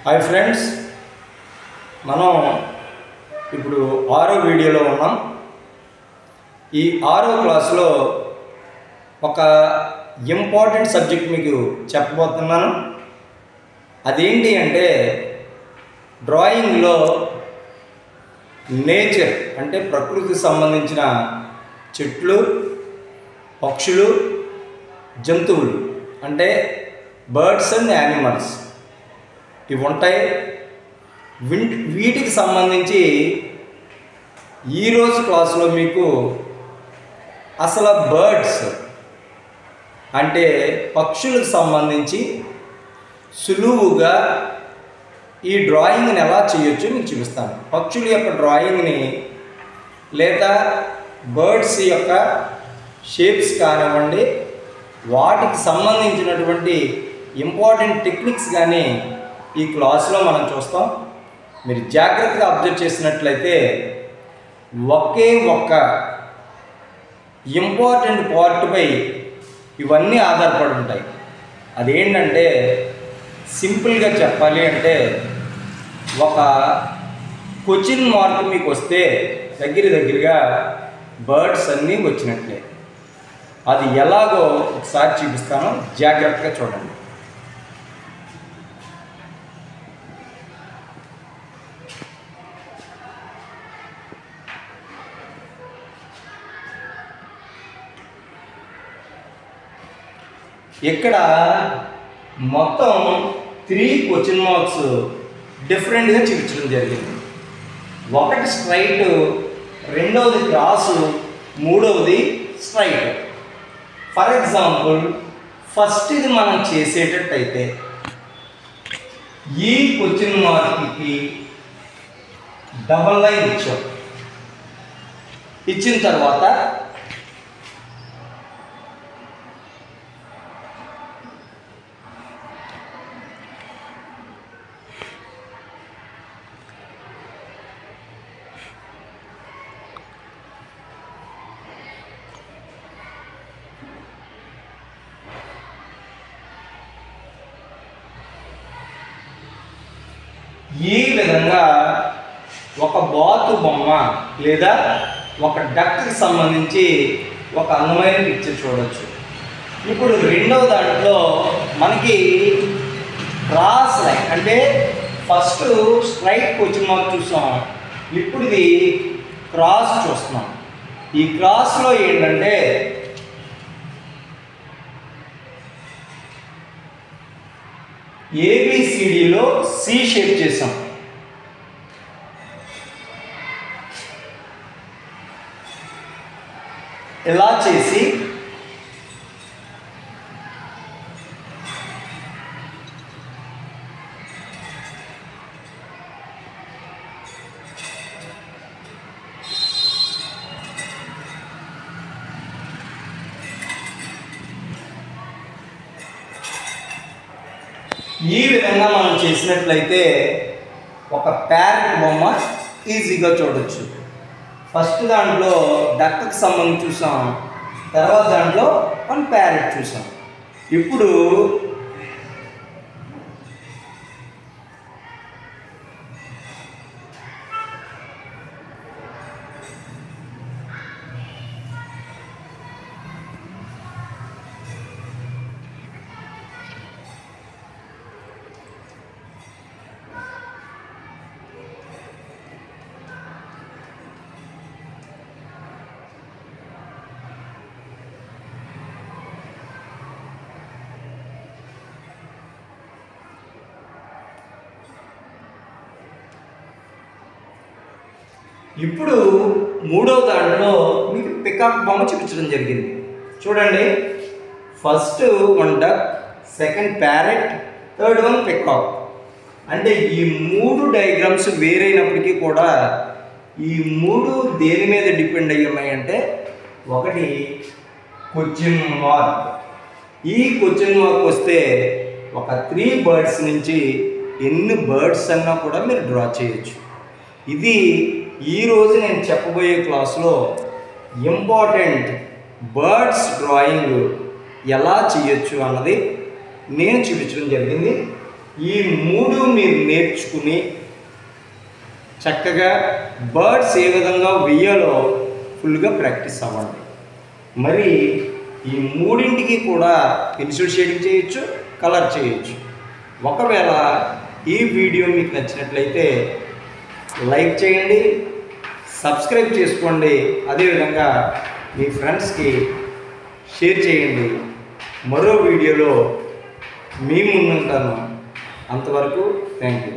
Hi friends, మనం ఇప్పుడు 6వ వీడియోలో ఉన్నాం. ఈ 6వ క్లాస్లో ఒక ఇంపార్టెంట్ సబ్జెక్ట్ మీకు చెప్పబోతున్నాను. అదేంటి అంటే డ్రాయింగ్లో నేచర్ అంటే ప్రకృతికి సంబంధించిన చెట్లు, పక్షులు, జంతువులు అంటే బర్డ్స్ అండ్ యానిమల్స్ ఇవి ఉంటాయి. వీటికి సంబంధించి ఈరోజు క్లాసులో మీకు అసలు బర్డ్స్ అంటే పక్షులకు సంబంధించి సులువుగా ఈ డ్రాయింగ్ని ఎలా చేయొచ్చో మీకు చూపిస్తాను. పక్షుల యొక్క డ్రాయింగ్ని లేదా బర్డ్స్ యొక్క షేప్స్ కానివ్వండి, వాటికి సంబంధించినటువంటి ఇంపార్టెంట్ టెక్నిక్స్ కానీ ఈ క్లాస్లో మనం చూస్తాం. మీరు జాగ్రత్తగా అబ్జర్వ్ చేసినట్లయితే ఒకే ఒక్క ఇంపార్టెంట్ పార్ట్పై ఇవన్నీ ఆధారపడి ఉంటాయి. అదేంటంటే సింపుల్గా చెప్పాలి అంటే ఒక క్వశ్చన్ మార్క్ మీకు వస్తే దగ్గరగా బర్డ్స్ అన్నీ వచ్చినట్లే. అది ఎలాగో ఒకసారి చూపిస్తాను, జాగ్రత్తగా చూడండి. ఇక్కడ మొత్తం 3 క్వశ్చన్ మార్క్స్ డిఫరెంట్గా చూపించడం జరిగింది. ఒకటి స్ట్రైట్, రెండవది క్రాసు, మూడవది స్ట్రైట్. ఫర్ ఎగ్జాంపుల్ ఫస్ట్ ఇది మనం చేసేటట్టయితే ఈ క్వశ్చన్ మార్క్కి డబల్ లైన్ ఇచ్చాం. ఇచ్చిన తర్వాత ఈ విధంగా ఒక బాతు బొమ్మ లేదా ఒక డక్కి సంబంధించి ఒక అందమైన పిక్చర్ చూడవచ్చు. ఇప్పుడు రెండవ దాంట్లో మనకి క్రాస్ లైన్ అంటే ఫస్ట్ స్ట్రైట్ క్వశ్చన్ మార్క్ చూసాం, ఇప్పుడు ఇది క్రాస్ చూస్తున్నాం. ఈ క్రాస్లో ఏంటంటే ఏబిసిడిలో సి షేప్ చేసాం. ఇలా చేసి ఈ విధంగా మనం చేసినట్లయితే ఒక ప్యారెట్ బొమ్మ ఈజీగా చూడొచ్చు. ఫస్ట్ దాంట్లో డక్కి సంబంధించి చూసాం, తర్వాత దాంట్లో మన ప్యారెట్ చూసాం. ఇప్పుడు ఇప్పుడు మూడవ దాంట్లో మీకు పికాక్ బొమ్మ చూపించడం జరిగింది. చూడండి, first one duck, second parrot, third one peacock. అంటే ఈ 3 డయాగ్రామ్స్ వేరైనప్పటికీ కూడా ఈ 3 దేని మీద డిపెండ్ అయ్యి ఉన్నాయంటే ఒకటి క్వశ్చన్ మార్క్. ఈ క్వశ్చన్ మార్క్ వస్తే ఒక 3 బర్డ్స్ నుంచి ఎన్ని బర్డ్స్ అన్నా కూడా మీరు డ్రా చేయొచ్చు. ఇది ఈరోజు నేను చెప్పబోయే క్లాస్లో ఇంపార్టెంట్ బర్డ్స్ డ్రాయింగ్ ఎలా చేయొచ్చు అన్నది నేను చూపించడం జరిగింది. ఈ 3 మీరు నేర్చుకుని చక్కగా బర్డ్స్ ఏ విధంగా వెయ్యాలో ఫుల్గా ప్రాక్టీస్ అవ్వండి. మరి ఈ 3ంటికి కూడా పెన్సిల్ షేడింగ్ చేయొచ్చు, కలర్ చేయొచ్చు. ఒకవేళ ఈ వీడియో మీకు నచ్చినట్లయితే లైక్ చేయండి, సబ్స్క్రైబ్ చేసుకోండి, అదేవిధంగా మీ ఫ్రెండ్స్కి షేర్ చేయండి. మరో వీడియోలో మీ ముందుంటాను. అంతవరకు థ్యాంక్ యూ.